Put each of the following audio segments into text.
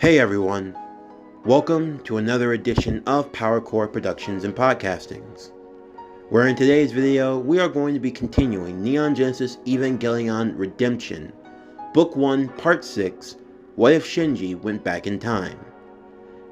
Hey everyone, welcome to another edition of PowerCore Productions and Podcastings, where in today's video we are going to be continuing Neon Genesis Evangelion Redemption, Book 1, Part 6, What If Shinji Went Back in Time.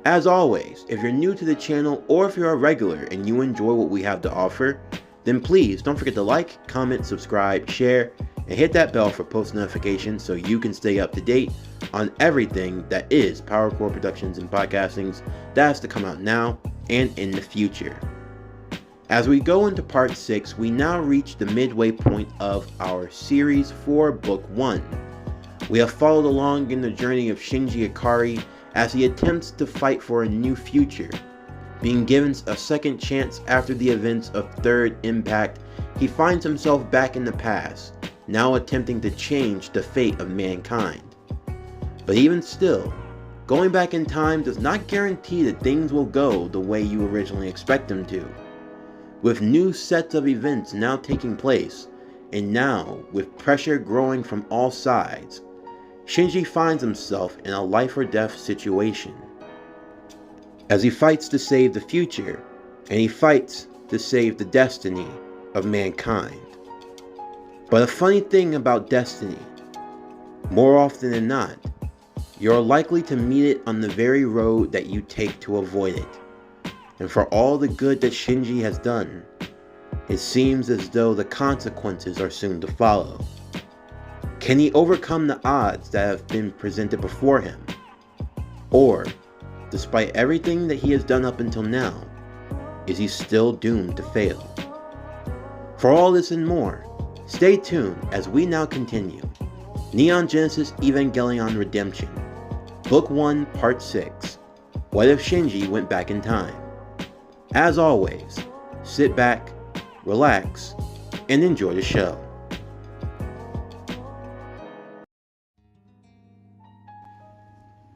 As always, if you're new to the channel or if you're a regular and you enjoy what we have to offer, then please don't forget to like, comment, subscribe, share, and hit that bell for post notifications so you can stay up to date on everything that is PowerCore Productions and Podcastings that has to come out now and in the future. As we go into Part 6, we now reach the midway point of our series for Book 1. We have followed along in the journey of Shinji Ikari as he attempts to fight for a new future. Being given a second chance after the events of Third Impact, he finds himself back in the past, now attempting to change the fate of mankind. But even still, going back in time does not guarantee that things will go the way you originally expect them to. With new sets of events now taking place, and now with pressure growing from all sides, Shinji finds himself in a life or death situation. As he fights to save the future, and he fights to save the destiny of mankind. But a funny thing about destiny, more often than not, you're likely to meet it on the very road that you take to avoid it. And for all the good that Shinji has done, it seems as though the consequences are soon to follow. Can he overcome the odds that have been presented before him? Or, despite everything that he has done up until now, is he still doomed to fail? For all this and more, stay tuned as we now continue Neon Genesis Evangelion Redemption, Book 1, Part 6, What If Shinji Went Back in Time? As always, sit back, relax, and enjoy the show.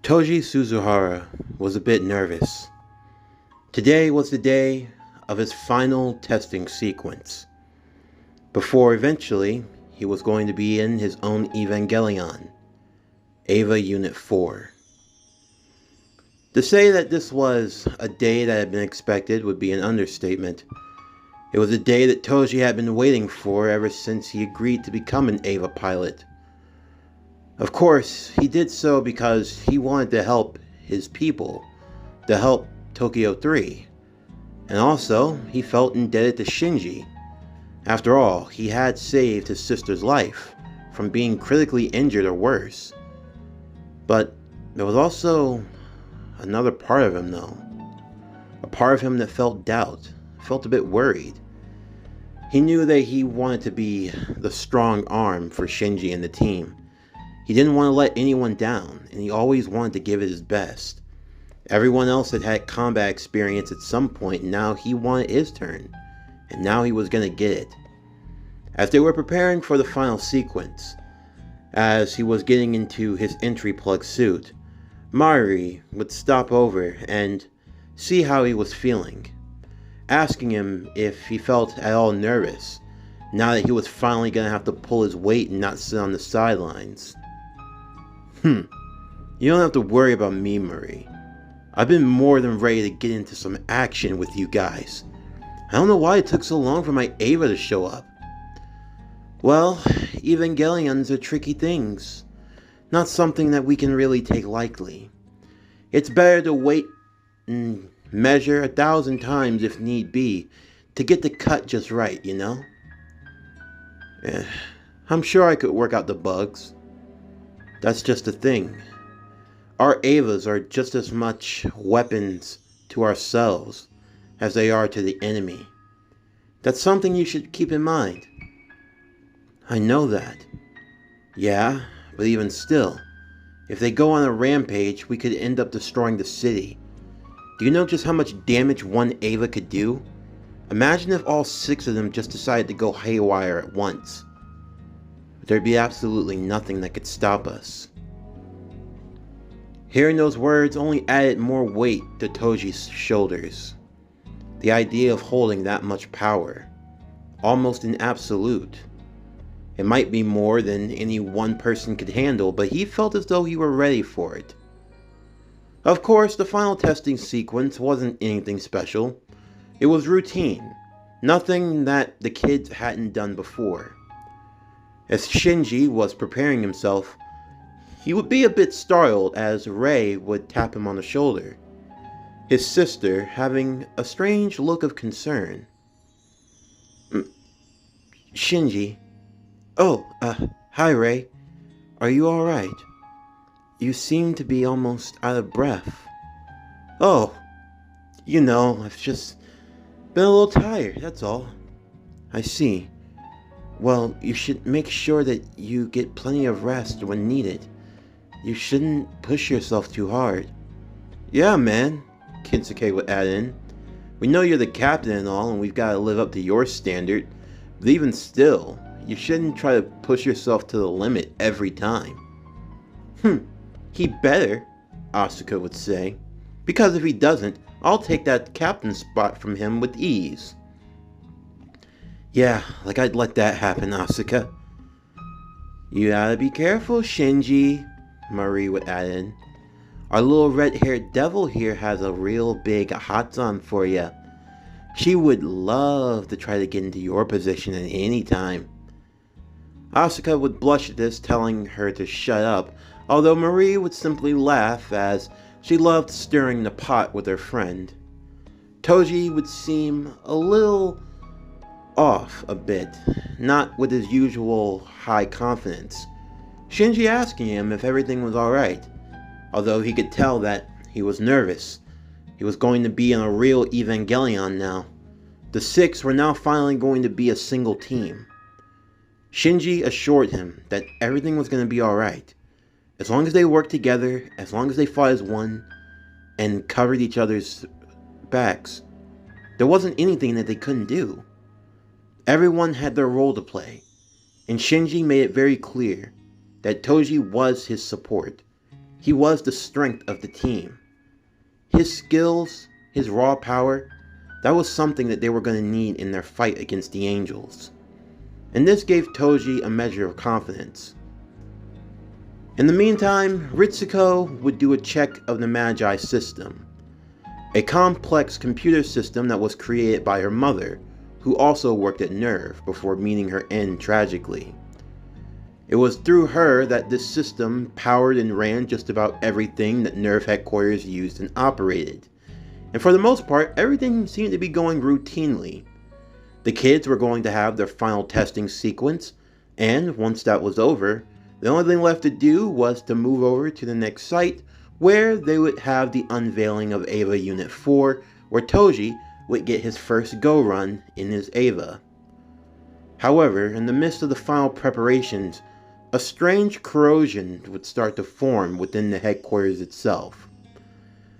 Tojis Suzuhara was a bit nervous. Today was the day of his final testing sequence, before eventually he was going to be in his own Evangelion, Eva Unit 4. To say that this was a day that had been expected would be an understatement. It was a day that Toji had been waiting for ever since he agreed to become an Eva pilot. Of course, he did so because he wanted to help his people, to help Tokyo 3. And also, he felt indebted to Shinji. After all, he had saved his sister's life from being critically injured or worse. But there was also another part of him though. A part of him that felt doubt, felt a bit worried. He knew that he wanted to be the strong arm for Shinji and the team. He didn't want to let anyone down, and he always wanted to give it his best. Everyone else had had combat experience at some point, and now he wanted his turn. And now he was going to get it. As they were preparing for the final sequence, as he was getting into his entry plug suit, Mari would stop over and see how he was feeling, asking him if he felt at all nervous, now that he was finally going to have to pull his weight and not sit on the sidelines. You don't have to worry about me, Mari. I've been more than ready to get into some action with you guys. I don't know why it took so long for my Eva to show up. Well, Evangelions are tricky things. Not something that we can really take lightly. It's better to wait and measure 1,000 times if need be to get the cut just right, you know? I'm sure I could work out the bugs. That's just the thing. Our Evas are just as much weapons to ourselves as they are to the enemy. That's something you should keep in mind. I know that. Yeah, but even still, if they go on a rampage, we could end up destroying the city. Do you know just how much damage one Eva could do? Imagine if all 6 of them just decided to go haywire at once. There'd be absolutely nothing that could stop us. Hearing those words only added more weight to Toji's shoulders. The idea of holding that much power, almost an absolute. It might be more than any one person could handle, but he felt as though he were ready for it. Of course, the final testing sequence wasn't anything special. It was routine, nothing that the kids hadn't done before. As Shinji was preparing himself, he would be a bit startled as Rei would tap him on the shoulder, his sister having a strange look of concern. Shinji. Oh, hi Rei. Are you alright? You seem to be almost out of breath. Oh, I've just been a little tired, that's all. I see. Well, you should make sure that you get plenty of rest when needed. You shouldn't push yourself too hard. Yeah, man, Kinsuke would add in. We know you're the captain and all, and we've got to live up to your standard. But even still, you shouldn't try to push yourself to the limit every time. He better, Asuka would say. Because if he doesn't, I'll take that captain spot from him with ease. Yeah, like I'd let that happen, Asuka. You gotta be careful, Shinji, Marie would add in. Our little red-haired devil here has a real big hot on for you. She would love to try to get into your position at any time. Asuka would blush at this, telling her to shut up, although Marie would simply laugh as she loved stirring the pot with her friend. Toji would seem a little off a bit, not with his usual high confidence. Shinji asking him if everything was alright, although he could tell that he was nervous. He was going to be in a real Evangelion now. The six were now finally going to be a single team. Shinji assured him that everything was going to be alright. As long as they worked together, as long as they fought as one, and covered each other's backs, there wasn't anything that they couldn't do. Everyone had their role to play, and Shinji made it very clear that Toji was his support. He was the strength of the team. His skills, his raw power, that was something that they were going to need in their fight against the angels. And this gave Toji a measure of confidence. In the meantime, Ritsuko would do a check of the Magi system, a complex computer system that was created by her mother, who also worked at NERV before meeting her end tragically. It was through her that this system powered and ran just about everything that NERV headquarters used and operated. And for the most part, everything seemed to be going routinely. The kids were going to have their final testing sequence, and once that was over, the only thing left to do was to move over to the next site, where they would have the unveiling of Eva Unit 4, where Toji would get his first go run in his Eva. However, in the midst of the final preparations, a strange corrosion would start to form within the headquarters itself.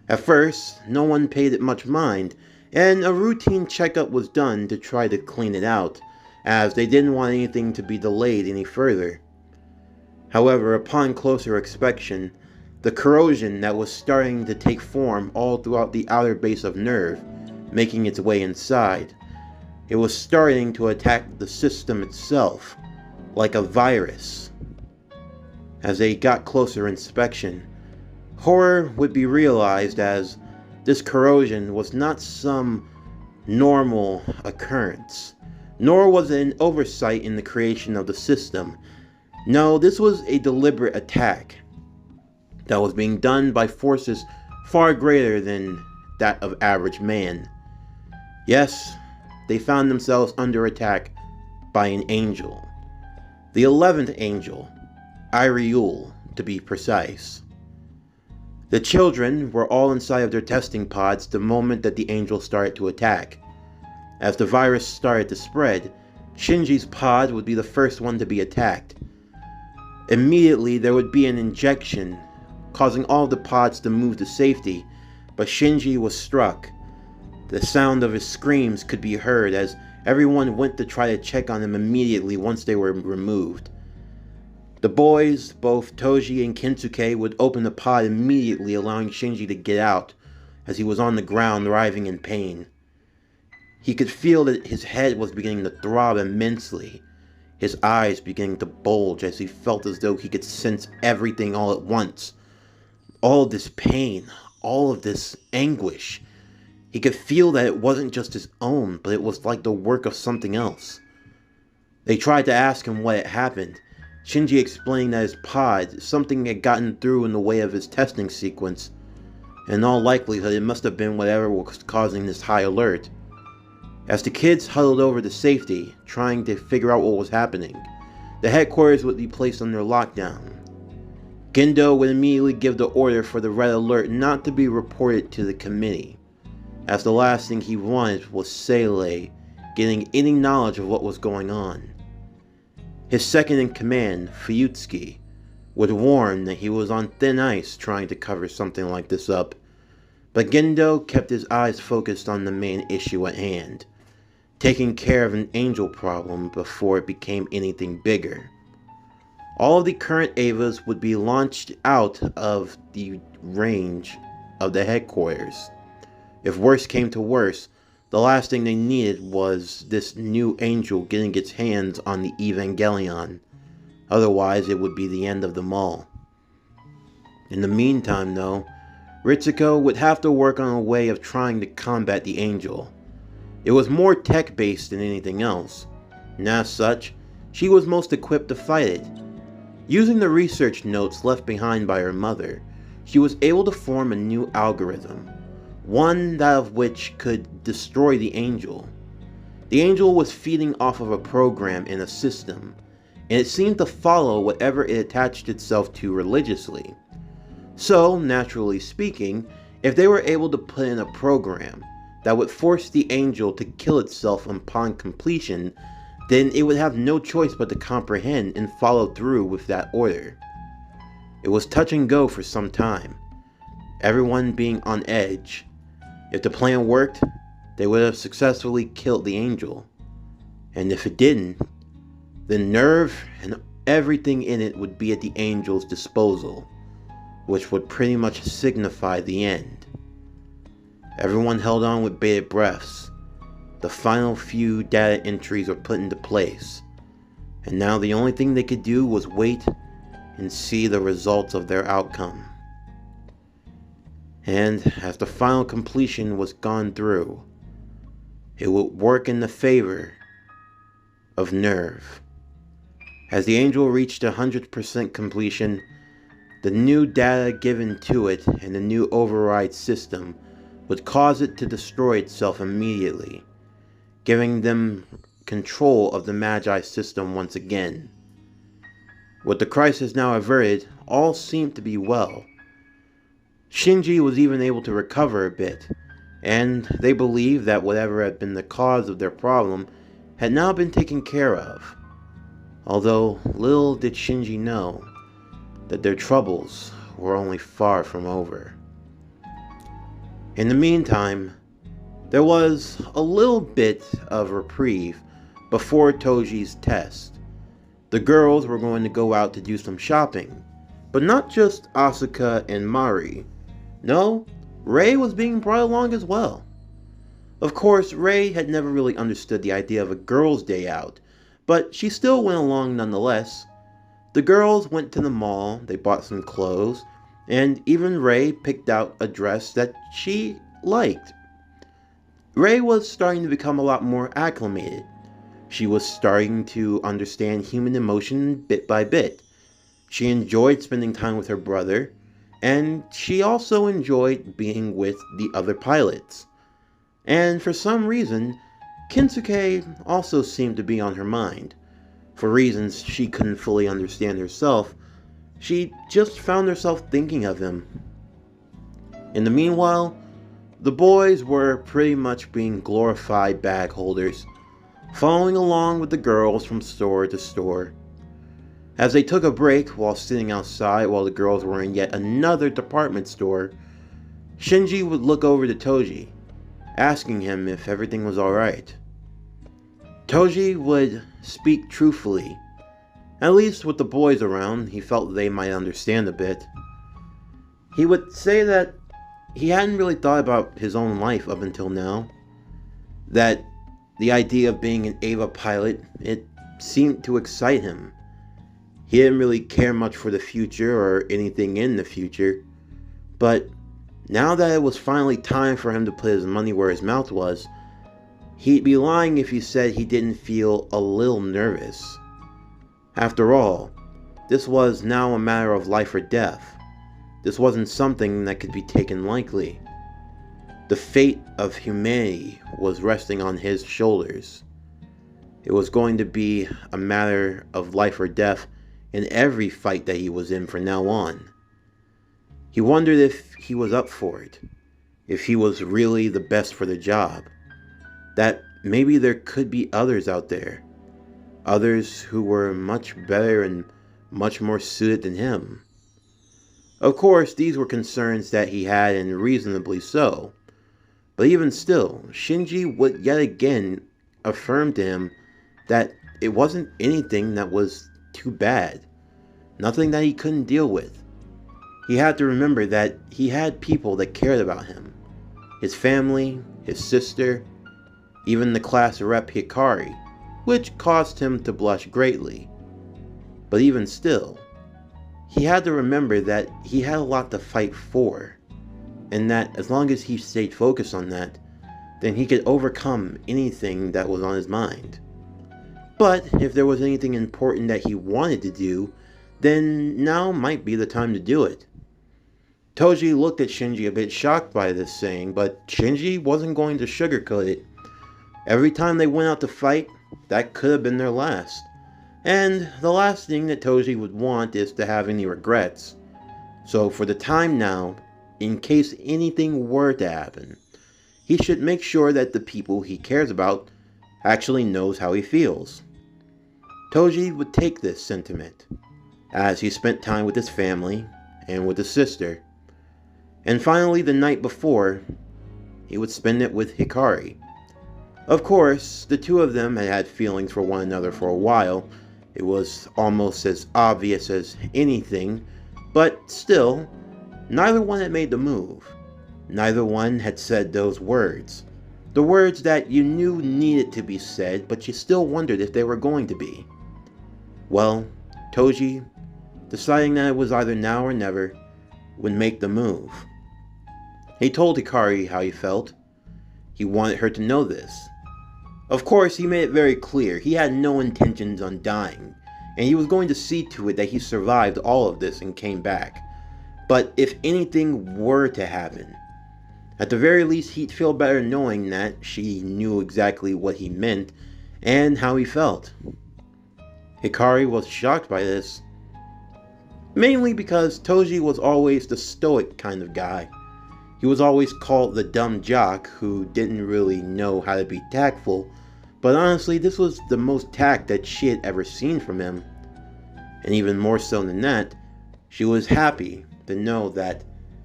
At first, no one paid it much mind, and a routine checkup was done to try to clean it out, as they didn't want anything to be delayed any further. However, upon closer inspection, the corrosion that was starting to take form all throughout the outer base of NERV, making its way inside, it was starting to attack the system itself, like a virus. As they got closer inspection, horror would be realized as this corrosion was not some normal occurrence, nor was it an oversight in the creation of the system. No, this was a deliberate attack that was being done by forces far greater than that of average man. Yes, they found themselves under attack by an angel. The 11th angel, Iriul, to be precise. The children were all inside of their testing pods the moment that the angel started to attack. As the virus started to spread, Shinji's pod would be the first one to be attacked. Immediately there would be an injection, causing all the pods to move to safety, but Shinji was struck. The sound of his screams could be heard as everyone went to try to check on him immediately once they were removed. The boys, both Toji and Kinsuke, would open the pod immediately, allowing Shinji to get out, as he was on the ground writhing in pain. He could feel that his head was beginning to throb immensely, his eyes beginning to bulge as he felt as though he could sense everything all at once. All this pain, all of this anguish. He could feel that it wasn't just his own, but it was like the work of something else. They tried to ask him what had happened. Shinji explained that his pod, something had gotten through in the way of his testing sequence, and in all likelihood it must have been whatever was causing this high alert. As the kids huddled over to safety, trying to figure out what was happening, the headquarters would be placed under lockdown. Gendo would immediately give the order for the red alert not to be reported to the committee, as the last thing he wanted was Seilei getting any knowledge of what was going on. His second in command, Fuyutsuki, would warn that he was on thin ice trying to cover something like this up, but Gendo kept his eyes focused on the main issue at hand, taking care of an angel problem before it became anything bigger. All of the current Evas would be launched out of the range of the headquarters. If worse came to worse, the last thing they needed was this new angel getting its hands on the Evangelion. Otherwise, it would be the end of them all. In the meantime, though, Ritsuko would have to work on a way of trying to combat the angel. It was more tech-based than anything else, and as such, she was most equipped to fight it. Using the research notes left behind by her mother, she was able to form a new algorithm, one that of which could destroy the angel. The angel was feeding off of a program in a system, and it seemed to follow whatever it attached itself to religiously. So, naturally speaking, if they were able to put in a program that would force the angel to kill itself upon completion, then it would have no choice but to comprehend and follow through with that order. It was touch and go for some time, everyone being on edge. If the plan worked, they would have successfully killed the angel. And if it didn't, then Nerve and everything in it would be at the angel's disposal, which would pretty much signify the end. Everyone held on with bated breaths. The final few data entries were put into place, and now the only thing they could do was wait and see the results of their outcome. And as the final completion was gone through, it would work in the favor of Nerve. As the angel reached 100% completion, the new data given to it and the new override system would cause it to destroy itself immediately, giving them control of the Magi system once again. With the crisis now averted, all seemed to be well. Shinji was even able to recover a bit, and they believed that whatever had been the cause of their problem had now been taken care of. Although little did Shinji know that their troubles were only far from over. In the meantime, there was a little bit of reprieve before Tojis' test. The girls were going to go out to do some shopping, but not just Asuka and Mari. No, Rei was being brought along as well. Of course, Rei had never really understood the idea of a girls' day out, but she still went along nonetheless. The girls went to the mall, they bought some clothes, and even Rei picked out a dress that she liked. Rei was starting to become a lot more acclimated. She was starting to understand human emotion bit by bit. She enjoyed spending time with her brother, and she also enjoyed being with the other pilots. And for some reason, Kinsuke also seemed to be on her mind. For reasons she couldn't fully understand herself, she just found herself thinking of him. In the meanwhile, the boys were pretty much being glorified bag holders, following along with the girls from store to store. As they took a break while sitting outside while the girls were in yet another department store, Shinji would look over to Toji, asking him if everything was alright. Toji would speak truthfully. At least with the boys around, he felt they might understand a bit. He would say that he hadn't really thought about his own life up until now. That the idea of being an Eva pilot, it seemed to excite him. He didn't really care much for the future or anything in the future. But Now that it was finally time for him to put his money where his mouth was, he'd be lying if he said he didn't feel a little nervous. After all, this was now a matter of life or death. This wasn't something that could be taken lightly. The fate of humanity was resting on his shoulders. It was going to be a matter of life or death in every fight that he was in from now on. He wondered if he was up for it, if he was really the best for the job, that maybe there could be others out there, others who were much better and much more suited than him. Of course, these were concerns that he had, and reasonably so. But even still, Shinji would yet again affirm to him that it wasn't anything that was too bad, nothing that he couldn't deal with. He had to remember that he had people that cared about him. His family, his sister, even the class rep Hikari, which caused him to blush greatly. But even still, he had to remember that he had a lot to fight for, and that as long as he stayed focused on that, then he could overcome anything that was on his mind. But if there was anything important that he wanted to do, then now might be the time to do it. Toji looked at Shinji a bit shocked by this saying, but Shinji wasn't going to sugarcoat it. Every time they went out to fight, that could have been their last. And the last thing that Toji would want is to have any regrets. So for the time now, in case anything were to happen, he should make sure that the people he cares about actually knows how he feels. Toji would take this sentiment, as he spent time with his family and with his sister. And finally, the night before, he would spend it with Hikari. Of course, the two of them had had feelings for one another for a while. It was almost as obvious as anything, but still, neither one had made the move. Neither one had said those words. The words that you knew needed to be said, but you still wondered if they were going to be. Well, Toji, deciding that it was either now or never, would make the move. He told Hikari how he felt. He wanted her to know this. Of course, he made it very clear he had no intentions on dying, and he was going to see to it that he survived all of this and came back. But if anything were to happen, at the very least he'd feel better knowing that she knew exactly what he meant and how he felt. Hikari was shocked by this, mainly because Toji was always the stoic kind of guy. He was always called the dumb jock who didn't really know how to be tactful, but honestly, this was the most tact that she had ever seen from him. And even more so than that, she was happy to know that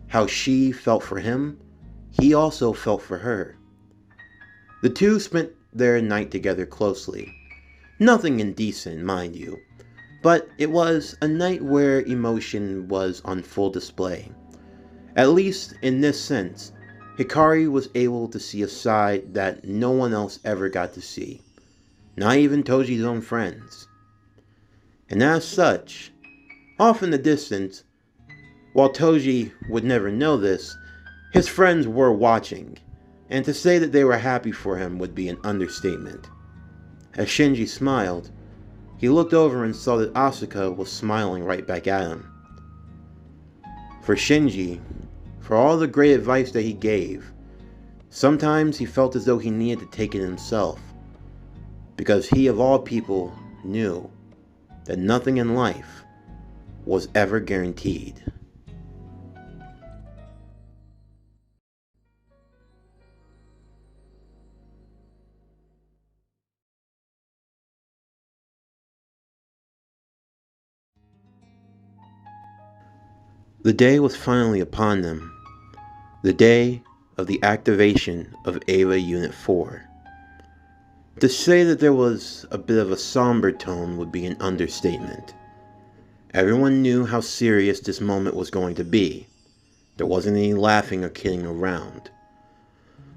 how she felt for him, he also felt for her. The two spent their night together closely. Nothing indecent, mind you, but it was a night where emotion was on full display. At least in this sense, Hikari was able to see a side that no one else ever got to see, not even Toji's own friends. And as such, off in the distance, while Toji would never know this, his friends were watching, and to say that they were happy for him would be an understatement. As Shinji smiled, he looked over and saw that Asuka was smiling right back at him. For Shinji, for all the great advice that he gave, sometimes he felt as though he needed to take it himself, because he of all people knew that nothing in life was ever guaranteed. The day was finally upon them. The day of the activation of Eva Unit 4. To say that there was a bit of a somber tone would be an understatement. Everyone knew how serious this moment was going to be. There wasn't any laughing or kidding around.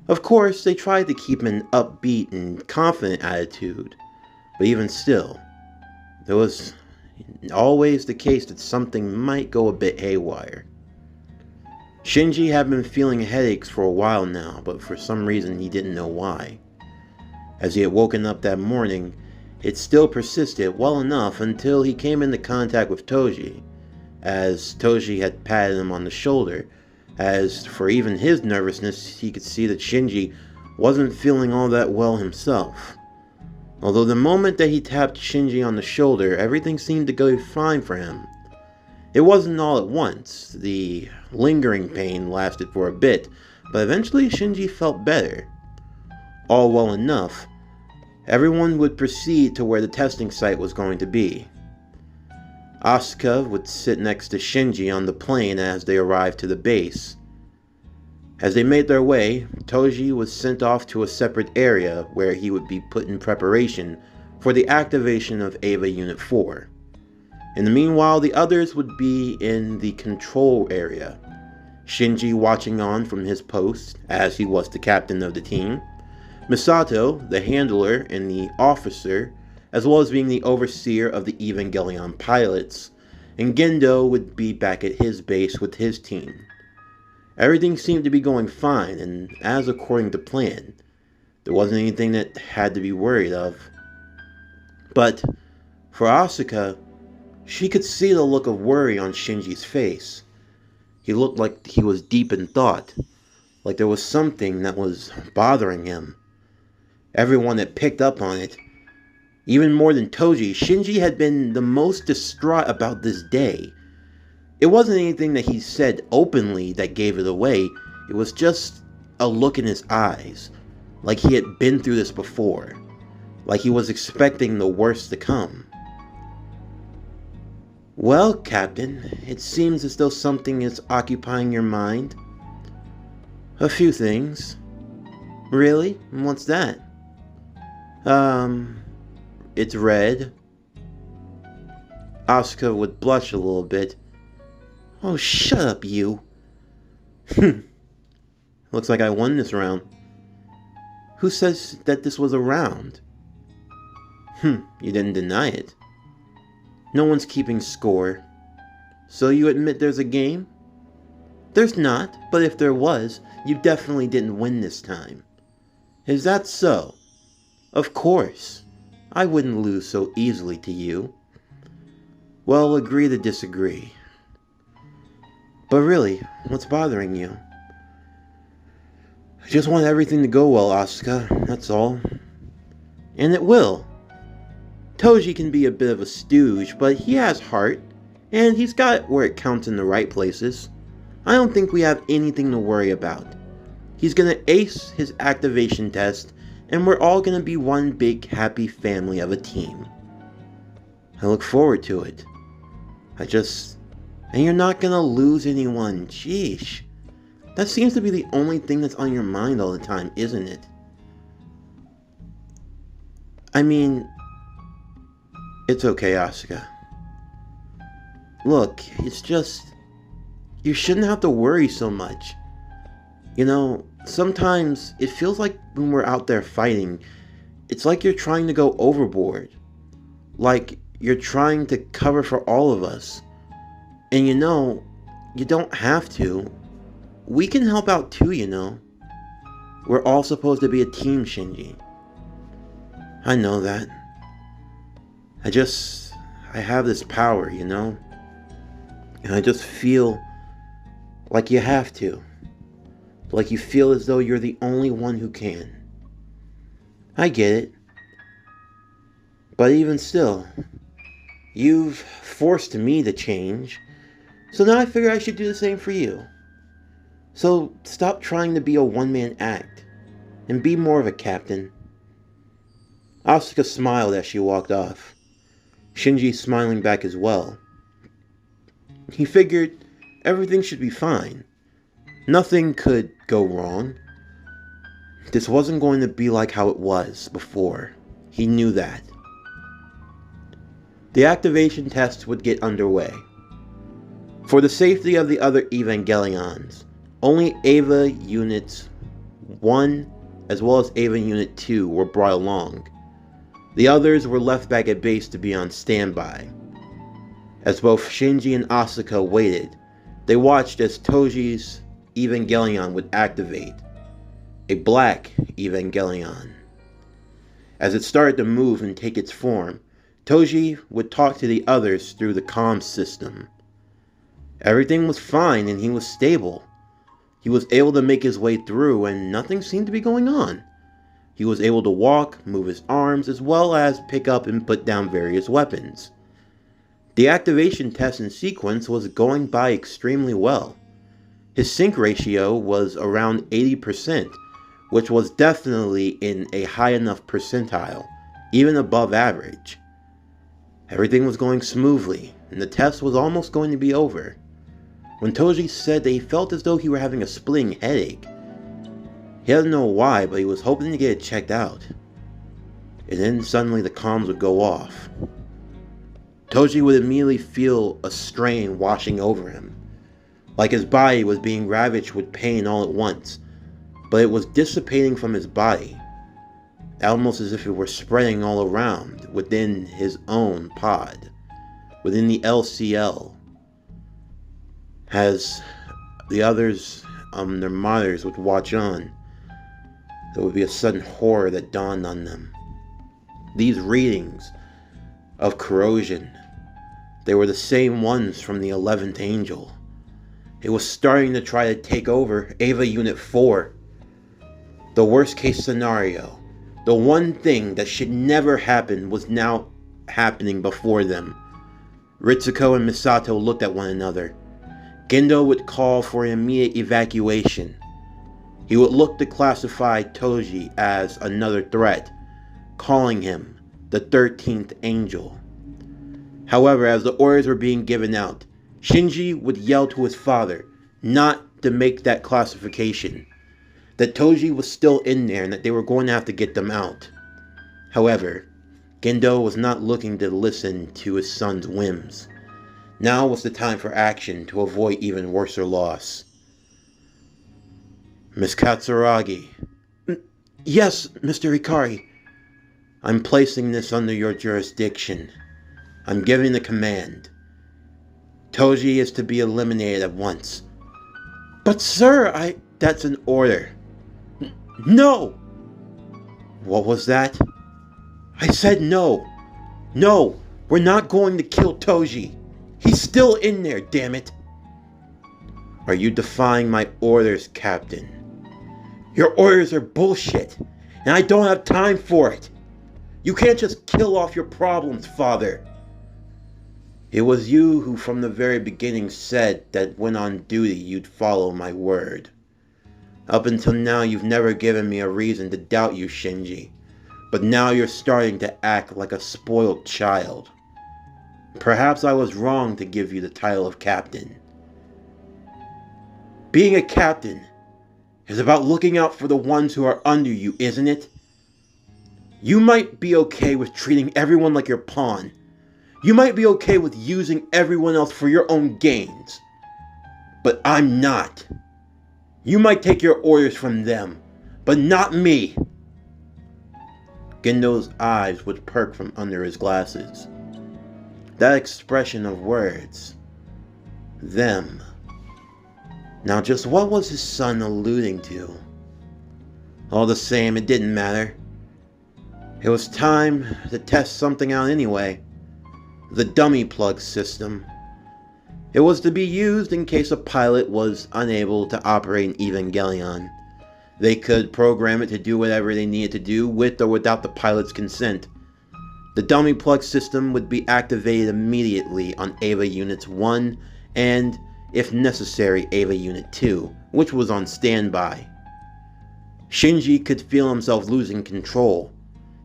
Of course, they tried to keep an upbeat and confident attitude, but even still, there was always the case that something might go a bit haywire. Shinji had been feeling headaches for a while now, but for some reason he didn't know why. As he had woken up that morning, it still persisted well enough until he came into contact with Toji, as Toji had patted him on the shoulder, as for even his nervousness he could see that Shinji wasn't feeling all that well himself. Although the moment that he tapped Shinji on the shoulder, everything seemed to go fine for him. It wasn't all at once. The lingering pain lasted for a bit, but eventually Shinji felt better. All well enough, everyone would proceed to where the testing site was going to be. Asuka would sit next to Shinji on the plane as they arrived to the base. As they made their way, Toji was sent off to a separate area where he would be put in preparation for the activation of Eva Unit 4. In the meanwhile, the others would be in the control area. Shinji watching on from his post, as he was the captain of the team. Misato, the handler and the officer, as well as being the overseer of the Evangelion pilots. And Gendo would be back at his base with his team. Everything seemed to be going fine, and as according to plan. There wasn't anything that had to be worried of. But for Asuka, she could see the look of worry on Shinji's face. He looked like he was deep in thought, like there was something that was bothering him. Everyone had picked up on it. Even more than Toji, Shinji had been the most distraught about this day. It wasn't anything that he said openly that gave it away. It was just a look in his eyes, like he had been through this before, like he was expecting the worst to come. Well, Captain, it seems as though something is occupying your mind. A few things. Really? What's that? It's red. Asuka would blush a little bit. Oh, shut up, you. Looks like I won this round. Who says that this was a round? You didn't deny it. No one's keeping score. So you admit there's a game? There's not, but if there was, you definitely didn't win this time. Is that so? Of course. I wouldn't lose so easily to you. Well, agree to disagree. But really, what's bothering you? I just want everything to go well, Asuka, that's all. And it will. Toji can be a bit of a stooge, but he has heart, and he's got it where it counts in the right places. I don't think we have anything to worry about. He's gonna ace his activation test, and we're all gonna be one big happy family of a team. I look forward to it. And you're not gonna lose anyone, sheesh. That seems to be the only thing that's on your mind all the time, isn't it? I mean, it's okay, Asuka. Look, it's just, you shouldn't have to worry so much. You know, sometimes it feels like when we're out there fighting, it's like you're trying to go overboard. Like you're trying to cover for all of us. And you know, you don't have to. We can help out too, you know. We're all supposed to be a team, Shinji. I know that. I have this power, you know? And I just feel like you have to. Like you feel as though you're the only one who can. I get it. But even still, you've forced me to change. So now I figure I should do the same for you. So stop trying to be a one-man act. And be more of a captain. Asuka smiled as she walked off. Shinji smiling back as well. He figured everything should be fine. Nothing could go wrong. This wasn't going to be like how it was before. He knew that. The activation test would get underway. For the safety of the other Evangelions, only Eva Units 1 as well as Eva Unit 2 were brought along. The others were left back at base to be on standby. As both Shinji and Asuka waited, they watched as Toji's Evangelion would activate. A black Evangelion. As it started to move and take its form, Toji would talk to the others through the comm system. Everything was fine and he was stable. He was able to make his way through and nothing seemed to be going on. He was able to walk, move his arms, as well as pick up and put down various weapons. The activation test and sequence was going by extremely well. His sync ratio was around 80%, which was definitely in a high enough percentile, even above average. Everything was going smoothly, and the test was almost going to be over, when Toji said that he felt as though he were having a splitting headache. He didn't know why, but he was hoping to get it checked out. And then suddenly the comms would go off. Toji would immediately feel a strain washing over him, like his body was being ravaged with pain all at once, but it was dissipating from his body, almost as if it were spreading all around within his own pod, within the LCL. As the others, their monitors would watch on, there would be a sudden horror that dawned on them. These readings of corrosion, they were the same ones from the 11th Angel. It was starting to try to take over Eva Unit 4. The worst case scenario, the one thing that should never happen, was now happening before them. Ritsuko and Misato looked at one another. Gendo would call for an immediate evacuation. He would look to classify Toji as another threat, calling him the 13th Angel. However, as the orders were being given out, Shinji would yell to his father not to make that classification, that Toji was still in there and that they were going to have to get them out. However, Gendo was not looking to listen to his son's whims. Now was the time for action to avoid even worser loss. Miss Katsuragi. Yes, Mr. Ikari. I'm placing this under your jurisdiction. I'm giving the command. Toji is to be eliminated at once. But sir, that's an order. No! What was that? I said no. No, we're not going to kill Toji. He's still in there, damn it. Are you defying my orders, Captain? Your orders are bullshit, and I don't have time for it. You can't just kill off your problems, Father. It was you who from the very beginning said that when on duty you'd follow my word. Up until now you've never given me a reason to doubt you, Shinji. But now you're starting to act like a spoiled child. Perhaps I was wrong to give you the title of captain. Being a captain is about looking out for the ones who are under you, isn't it? You might be okay with treating everyone like your pawn. You might be okay with using everyone else for your own gains. But I'm not. You might take your orders from them, but not me. Gendo's eyes would perk from under his glasses. That expression of words. Them. Now just what was his son alluding to? All the same, it didn't matter. It was time to test something out anyway. The dummy plug system. It was to be used in case a pilot was unable to operate an Evangelion. They could program it to do whatever they needed to do with or without the pilot's consent. The dummy plug system would be activated immediately on Eva Units 1 and, if necessary, Eva Unit 2, which was on standby. Shinji could feel himself losing control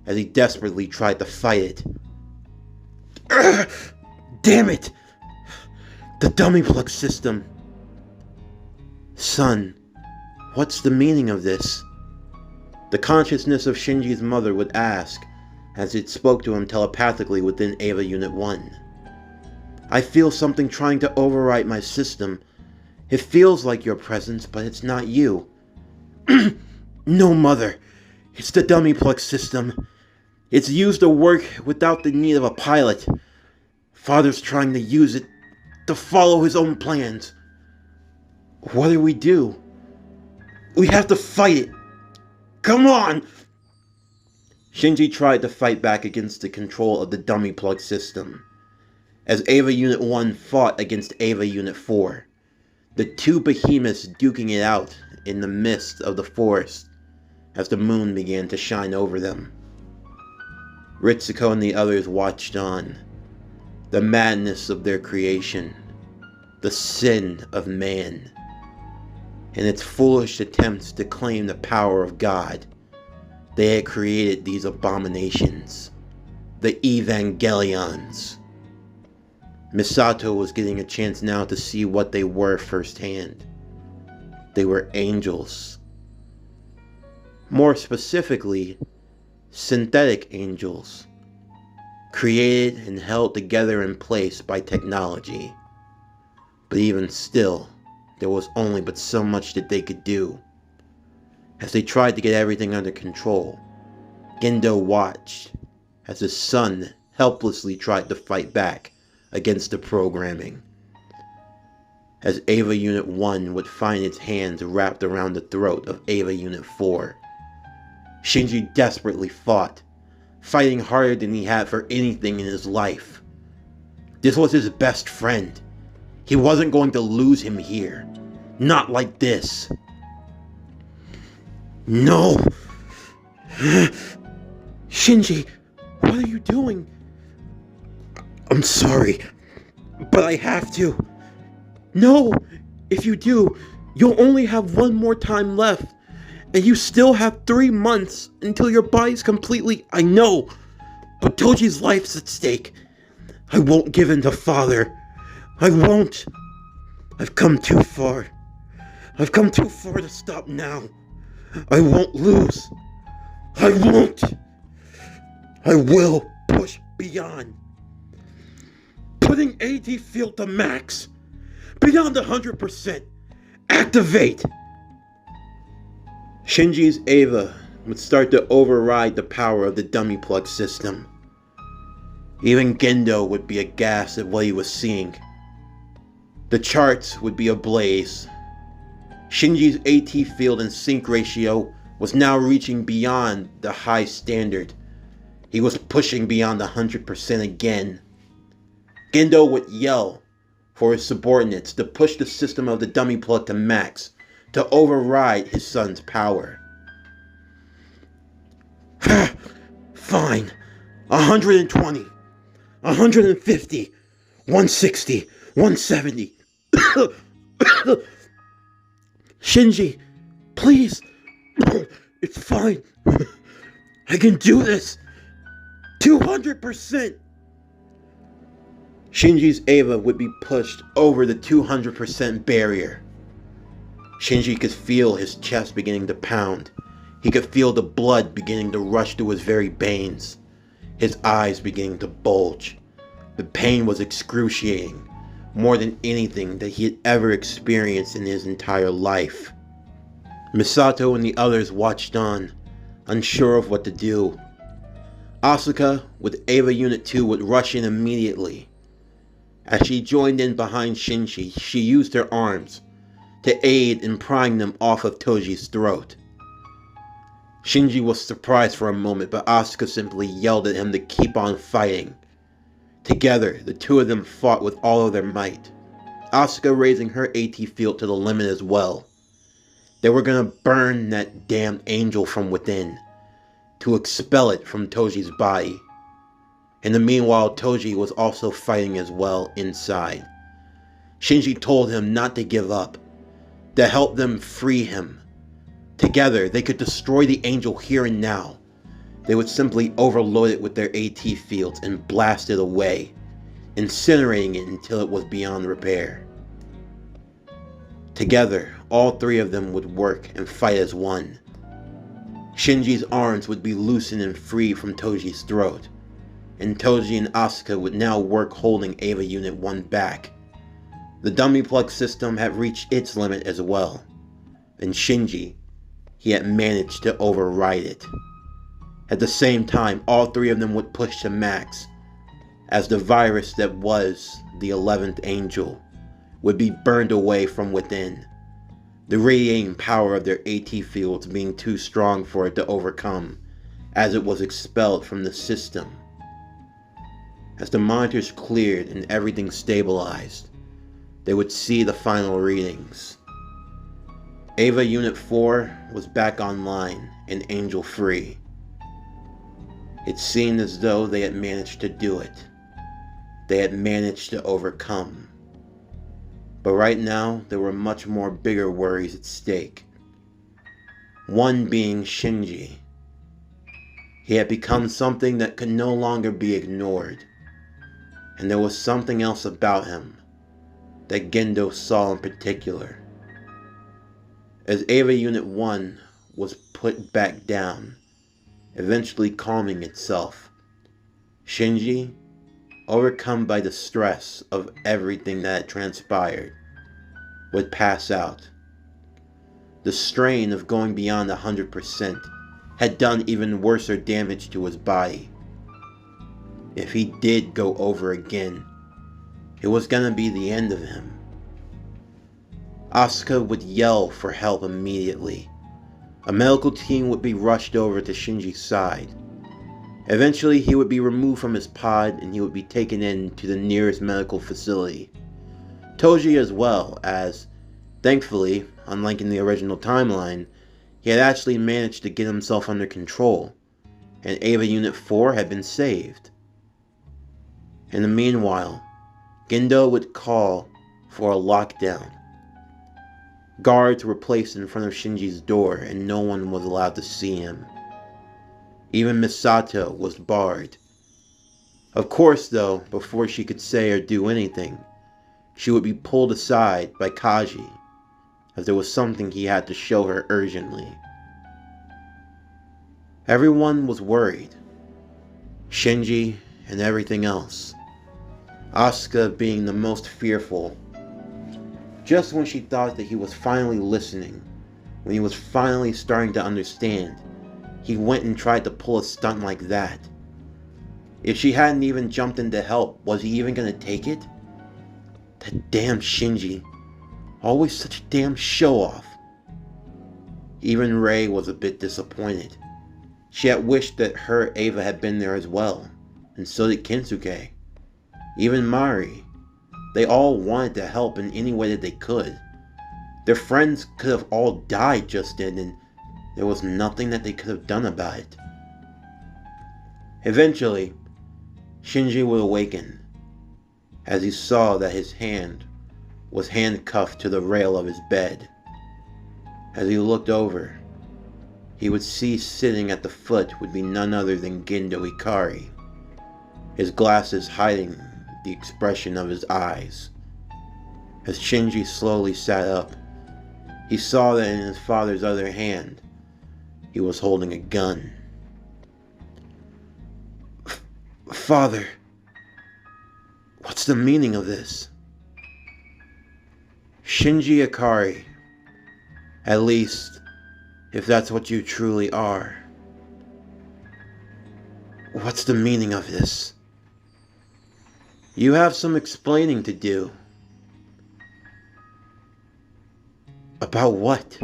as he desperately tried to fight it. Damn it! The dummy plug system! Son, what's the meaning of this? The consciousness of Shinji's mother would ask, as it spoke to him telepathically within Eva Unit 1. I feel something trying to overwrite my system. It feels like your presence, but it's not you. No, Mother. It's the dummy plug system. It's used to work without the need of a pilot. Father's trying to use it to follow his own plans. What do we do? We have to fight it. Come on! Shinji tried to fight back against the control of the dummy plug system, as Eva Unit 1 fought against Eva Unit 4, the two behemoths duking it out in the mist of the forest as the moon began to shine over them. Ritsuko and the others watched on, the madness of their creation, the sin of man, and its foolish attempts to claim the power of God. They had created these abominations, the Evangelions. Misato was getting a chance now to see what they were firsthand. They were angels. More specifically, synthetic angels, created and held together in place by technology. But even still, there was only but so much that they could do. As they tried to get everything under control, Gendo watched as his son helplessly tried to fight back against the programming. As Eva Unit 1 would find its hands wrapped around the throat of Eva Unit 4, Shinji desperately fought, fighting harder than he had for anything in his life. This was his best friend. He wasn't going to lose him here. Not like this. No! Shinji, what are you doing? I'm sorry, but I have to. No! If you do, you'll only have one more time left, and you still have 3 months until your body's completely... I know, but Toji's life's at stake. I won't give in to Father. I won't. I've come too far. I've come too far to stop now. I won't lose. I won't. I will push beyond. Putting AT field to max. Beyond 100%. Activate. Shinji's Eva would start to override the power of the dummy plug system. Even Gendo would be aghast at what he was seeing. The charts would be ablaze. Shinji's AT field and sync ratio was now reaching beyond the high standard. He was pushing beyond 100% again. Gendo would yell for his subordinates to push the system of the dummy plug to max, to override his son's power. Fine. 120. 150. 160. 170. Shinji, please. It's fine. I can do this. 200%. Shinji's Eva would be pushed over the 200% barrier. Shinji could feel his chest beginning to pound. He could feel the blood beginning to rush through his very veins. His eyes beginning to bulge. The pain was excruciating, more than anything that he had ever experienced in his entire life. Misato and the others watched on, unsure of what to do. Asuka, with Eva Unit 2, would rush in immediately. As she joined in behind Shinji, she used her arms to aid in prying them off of Toji's throat. Shinji was surprised for a moment, but Asuka simply yelled at him to keep on fighting. Together, the two of them fought with all of their might, Asuka raising her AT field to the limit as well. They were gonna burn that damn angel from within, to expel it from Toji's body. In the meanwhile, Toji was also fighting as well inside. Shinji told him not to give up, to help them free him. Together, they could destroy the angel here and now. They would simply overload it with their AT fields and blast it away, incinerating it until it was beyond repair. Together, all three of them would work and fight as one. Shinji's arms would be loosened and free from Toji's throat, and Toji and Asuka would now work holding Eva Unit 1 back. The dummy plug system had reached its limit as well, and Shinji, he had managed to override it. At the same time, all three of them would push to max, as the virus that was the 11th angel would be burned away from within. the radiating power of their AT fields being too strong for it to overcome as it was expelled from the system. As the monitors cleared and everything stabilized, they would see the final readings. Ava Unit 4 was back online and angel-free. It seemed as though they had managed to do it. They had managed to overcome. But right now, there were much more bigger worries at stake. One being Shinji. He had become something that could no longer be ignored. And there was something else about him that Gendo saw in particular. As Ava Unit 1 was put back down, eventually calming itself, Shinji, overcome by the stress of everything that had transpired, would pass out. The strain of going beyond 100% had done even worse damage to his body. If he did go over again, it was gonna be the end of him. Asuka would yell for help immediately. A medical team would be rushed over to Shinji's side. Eventually, he would be removed from his pod and he would be taken in to the nearest medical facility. Tojis as well, as, thankfully, unlike in the original timeline, he had actually managed to get himself under control, and Ava Unit 4 had been saved. In the meanwhile, Gendo would call for a lockdown. Guards were placed in front of Shinji's door and no one was allowed to see him. Even Misato was barred. Of course though, before she could say or do anything, she would be pulled aside by Kaji, as there was something he had to show her urgently. Everyone was worried. Shinji and everything else. Asuka being the most fearful. Just when she thought that he was finally listening, when he was finally starting to understand, he went and tried to pull a stunt like that. If she hadn't even jumped in to help, was he even gonna take it? That damn Shinji. Always such a damn show-off. Even Rei was a bit disappointed. She had wished that her Ava had been there as well, and so did Kensuke. Even Mari. They all wanted to help in any way that they could. Their friends could have all died just then, and there was nothing that they could have done about it. Eventually, Shinji would awaken, as he saw that his hand was handcuffed to the rail of his bed. As he looked over, he would see sitting at the foot would be none other than Gendo Ikari, his glasses hiding the expression of his eyes. As Shinji slowly sat up, he saw that in his father's other hand, he was holding a gun. Father, what's the meaning of this? Shinji Ikari, at least, if that's what you truly are. What's the meaning of this? You have some explaining to do. About what?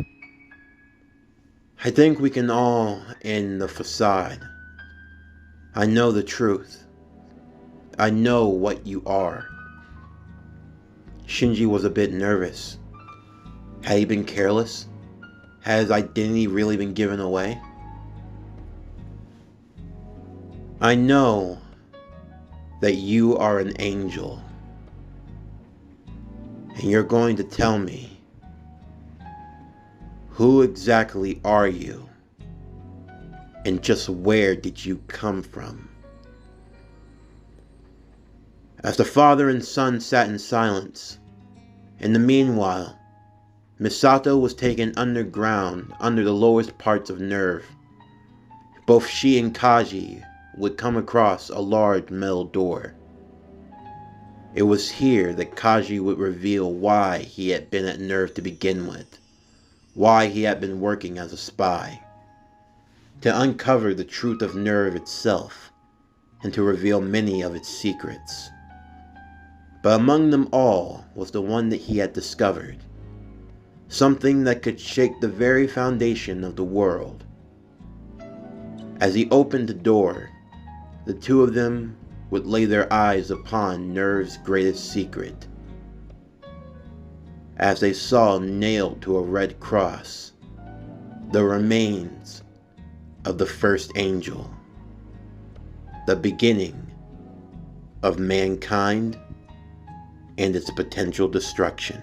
I think we can all end the facade. I know the truth. I know what you are. Shinji was a bit nervous. Had he been careless? Had his identity really been given away? I know that you are an angel. And you're going to tell me, who exactly are you? And just where did you come from? As the father and son sat in silence, in the meanwhile, Misato was taken underground under the lowest parts of Nerve. Both she and Kaji would come across a large metal door. It was here that Kaji would reveal why he had been at Nerve to begin with, why he had been working as a spy, to uncover the truth of Nerve itself, and to reveal many of its secrets. But among them all was the one that he had discovered, something that could shake the very foundation of the world. As he opened the door, the two of them would lay their eyes upon Nerve's greatest secret. As they saw nailed to a red cross the remains of the first angel, the beginning of mankind and its potential destruction.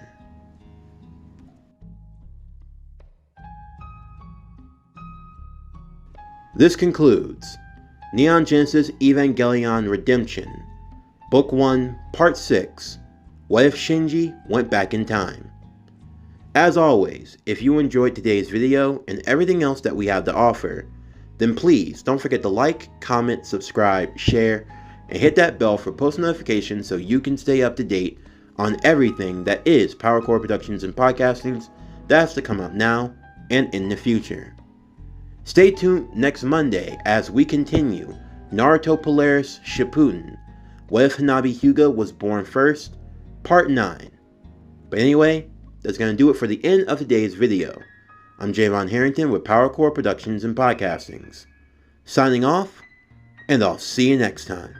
This concludes Neon Genesis Evangelion Redemption, Book 1, Part 6, What If Shinji Went Back in Time? As always, if you enjoyed today's video and everything else that we have to offer, then please don't forget to like, comment, subscribe, share, and hit that bell for post notifications so you can stay up to date on everything that is PowerCore Productions and Podcastings that's to come out now and in the future. Stay tuned next Monday as we continue Naruto Polaris Shippuden, What If Hanabi Hyuga Was Born First, Part 9. But anyway, that's going to do it for the end of today's video. I'm Javon Harrington with PowerCore Productions and Podcastings, signing off, and I'll see you next time.